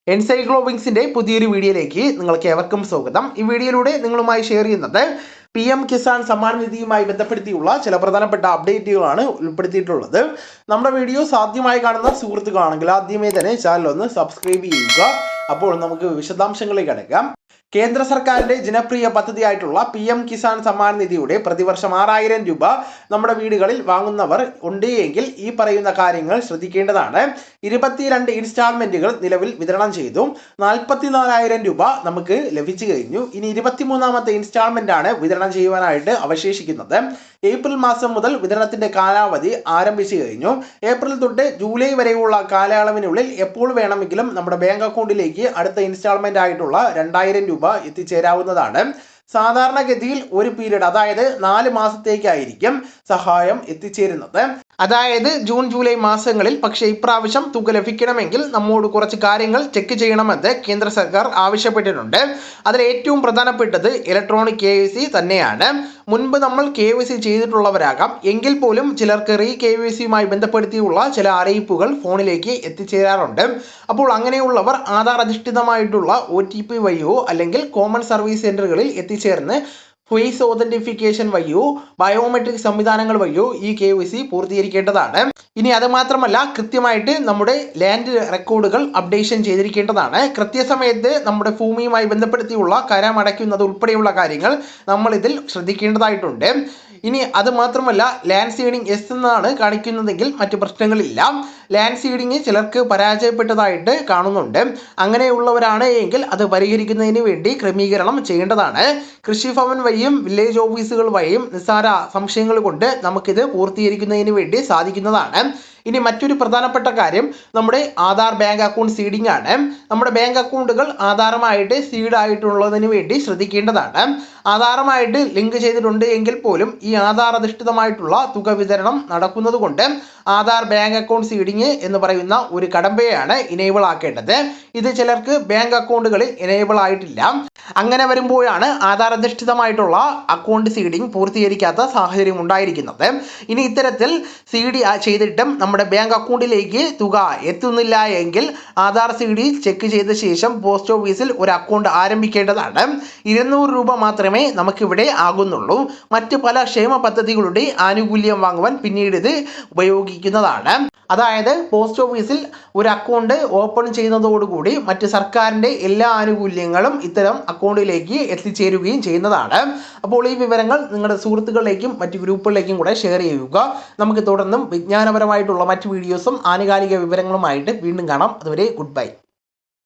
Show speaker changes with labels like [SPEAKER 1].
[SPEAKER 1] എൻസൈക്ലോവിങ്സിന്റെ പുതിയൊരു വീഡിയോയിലേക്ക് നിങ്ങൾക്ക് ഏവർക്കും സ്വാഗതം. ഈ വീഡിയോയിലൂടെ നിങ്ങളുമായി ഷെയർ ചെയ്യുന്നത് PM കിസാൻ സമ്മാൻ നിധിയുമായി ബന്ധപ്പെടുത്തിയുള്ള ചില പ്രധാനപ്പെട്ട അപ്ഡേറ്റുകളാണ് ഉൾപ്പെടുത്തിയിട്ടുള്ളത്. നമ്മുടെ വീഡിയോസ് ആദ്യമായി കാണുന്ന സുഹൃത്തുക്കളാണെങ്കിൽ ആദ്യമേ തന്നെ ചാനൽ ഒന്ന് സബ്സ്ക്രൈബ് ചെയ്യുക. അപ്പോൾ നമുക്ക് വിശദാംശങ്ങളിലേക്ക് കടക്കാം. കേന്ദ്ര സർക്കാരിന്റെ ജനപ്രിയ പദ്ധതിയായിട്ടുള്ള PM കിസാൻ സമ്മാൻ നിധിയുടെ പ്രതിവർഷം 6000 രൂപ നമ്മുടെ വീടുകളിൽ വാങ്ങുന്നവർ ഉണ്ട് എങ്കിൽ ഈ പറയുന്ന കാര്യങ്ങൾ ശ്രദ്ധിക്കേണ്ടതാണ്. 22 ഇൻസ്റ്റാൾമെന്റുകൾ നിലവിൽ വിതരണം ചെയ്തു. 44,000 രൂപ നമുക്ക് ലഭിച്ചു കഴിഞ്ഞു. ഇനി 23ാമത്തെ ഇൻസ്റ്റാൾമെന്റ് ആണ് വിതരണം ചെയ്യുവാനായിട്ട് അവശേഷിക്കുന്നത്. ഏപ്രിൽ മാസം മുതൽ വിതരണത്തിന്റെ കാലാവധി ആരംഭിച്ചു കഴിഞ്ഞു. ഏപ്രിൽ തൊട്ട് ജൂലൈ വരെയുള്ള കാലയളവിനുള്ളിൽ എപ്പോൾ വേണമെങ്കിലും നമ്മുടെ ബാങ്ക് അക്കൗണ്ടിലേക്ക് അടുത്ത ഇൻസ്റ്റാൾമെന്റ് ആയിട്ടുള്ള 2000 രൂപ എത്തിച്ചേരാവുന്നതാണ്. സാധാരണഗതിയിൽ ഒരു പീരീഡ്, അതായത് 4 മാസത്തേക്കായിരിക്കും സഹായം എത്തിച്ചേരുന്നത്. അതായത് ജൂൺ ജൂലൈ മാസങ്ങളിൽ. പക്ഷേ ഇപ്രാവശ്യം തുക ലഭിക്കണമെങ്കിൽ നമ്മോട് കുറച്ച് കാര്യങ്ങൾ ചെക്ക് ചെയ്യണമെന്ന് കേന്ദ്ര സർക്കാർ ആവശ്യപ്പെട്ടിട്ടുണ്ട്. അതിൽ ഏറ്റവും പ്രധാനപ്പെട്ടത് ഇലക്ട്രോണിക് KYC തന്നെയാണ്. മുൻപ് നമ്മൾ KYC ചെയ്തിട്ടുള്ളവരാകാം, എങ്കിൽ പോലും ചിലർക്ക് KYCയുമായി ബന്ധപ്പെടുത്തിയുള്ള ചില അറിയിപ്പുകൾ ഫോണിലേക്ക് എത്തിച്ചേരാറുണ്ട്. അപ്പോൾ അങ്ങനെയുള്ളവർ ആധാർ അധിഷ്ഠിതമായിട്ടുള്ള OTP വഴിയോ അല്ലെങ്കിൽ കോമൺ സർവീസ് സെന്ററുകളിൽ എത്തിച്ചേർന്ന് ഫേസ് ഓതന്റിഫിക്കേഷൻ വഴിയോ ബയോമെട്രിക് സംവിധാനങ്ങൾ വഴിയോ ഈ KYC പൂർത്തീകരിക്കേണ്ടതാണ്. ഇനി അത് മാത്രമല്ല, കൃത്യമായിട്ട് നമ്മുടെ ലാൻഡ് റെക്കോർഡുകൾ അപ്ഡേഷൻ ചെയ്തിരിക്കേണ്ടതാണ്. കൃത്യസമയത്ത് നമ്മുടെ ഭൂമിയുമായി ബന്ധപ്പെടുത്തിയുള്ള കരം അടയ്ക്കുന്നത് ഉൾപ്പെടെയുള്ള കാര്യങ്ങൾ നമ്മൾ ഇതിൽ ശ്രദ്ധിക്കേണ്ടതായിട്ടുണ്ട്. ഇനി അത് മാത്രമല്ല, ലാൻഡ് സീഡിംഗ് S എന്നാണ് കാണിക്കുന്നതെങ്കിൽ മറ്റു പ്രശ്നങ്ങളില്ല. ലാൻഡ് സീഡിംഗ് ചിലർക്ക് പരാജയപ്പെട്ടതായിട്ട് കാണുന്നുണ്ട്. അങ്ങനെയുള്ളവരാണ് എങ്കിൽ അത് പരിഹരിക്കുന്നതിന് വേണ്ടി ക്രമീകരണം ചെയ്യേണ്ടതാണ്. കൃഷിഭവൻ വഴിയും വില്ലേജ് ഓഫീസുകൾ വഴിയും നിസ്സാര സംശയങ്ങൾ കൊണ്ട് നമുക്കിത് പൂർത്തീകരിക്കുന്നതിന് വേണ്ടി സാധിക്കുന്നതാണ്. ഇനി മറ്റൊരു പ്രധാനപ്പെട്ട കാര്യം നമ്മുടെ ആധാർ ബാങ്ക് അക്കൗണ്ട് സീഡിംഗ് ആണ്. നമ്മുടെ ബാങ്ക് അക്കൗണ്ടുകൾ ആധാറുമായിട്ട് സീഡ് ആയിട്ടുള്ളതിന് വേണ്ടി ശ്രദ്ധിക്കേണ്ടതാണ്. ആധാറുമായിട്ട് ലിങ്ക് ചെയ്തിട്ടുണ്ട് എങ്കിൽ പോലും ഈ ആധാർ അധിഷ്ഠിതമായിട്ടുള്ള തുക വിതരണം നടക്കുന്നത് കൊണ്ട് ആധാർ ബാങ്ക് അക്കൗണ്ട് സീഡിംഗ് എന്ന് പറയുന്ന ഒരു കടമ്പയാണ് ഇനേബിൾ ആക്കേണ്ടത്. ഇത് ചിലർക്ക് ബാങ്ക് അക്കൗണ്ടുകളിൽ ഇനേബിൾ ആയിട്ടില്ല. അങ്ങനെ വരുമ്പോഴാണ് ആധാർ അധിഷ്ഠിതമായിട്ടുള്ള അക്കൗണ്ട് സീഡിംഗ് പൂർത്തീകരിക്കാത്ത സാഹചര്യം ഉണ്ടായിരിക്കുന്നത്. ഇനി ഇത്തരത്തിൽ സീഡ് ചെയ്തിട്ടും നമ്മുടെ ബാങ്ക് അക്കൗണ്ടിലേക്ക് തുക എത്തുന്നില്ല എങ്കിൽ ആധാർ CD ചെക്ക് ചെയ്ത ശേഷം പോസ്റ്റ് ഓഫീസിൽ ഒരു അക്കൗണ്ട് ആരംഭിക്കേണ്ടതാണ്. 200 രൂപ മാത്രമേ നമുക്കിവിടെ ആകുന്നുള്ളൂ. മറ്റ് പല ക്ഷേമ പദ്ധതികളുടെ ആനുകൂല്യം വാങ്ങുവാൻ പിന്നീട് ഇത് ഉപയോഗിക്കുന്നതാണ്. അതായത് പോസ്റ്റ് ഓഫീസിൽ ഒരു അക്കൗണ്ട് ഓപ്പൺ ചെയ്യുന്നതോടുകൂടി മറ്റ് സർക്കാരിൻ്റെ എല്ലാ ആനുകൂല്യങ്ങളും ഇത്തരം അക്കൗണ്ടിലേക്ക് എത്തിച്ചേരുകയും ചെയ്യുന്നതാണ്. അപ്പോൾ ഈ വിവരങ്ങൾ നിങ്ങളുടെ സുഹൃത്തുക്കളിലേക്കും മറ്റ് ഗ്രൂപ്പുകളിലേക്കും കൂടെ ഷെയർ ചെയ്യുക. നമുക്ക് തുടർന്നും വിജ്ഞാനപരമായിട്ടുള്ള മറ്റ് വീഡിയോസും ആനുകാലിക വിവരങ്ങളുമായിട്ട് വീണ്ടും കാണാം. അതുവരെ ഗുഡ് ബൈ.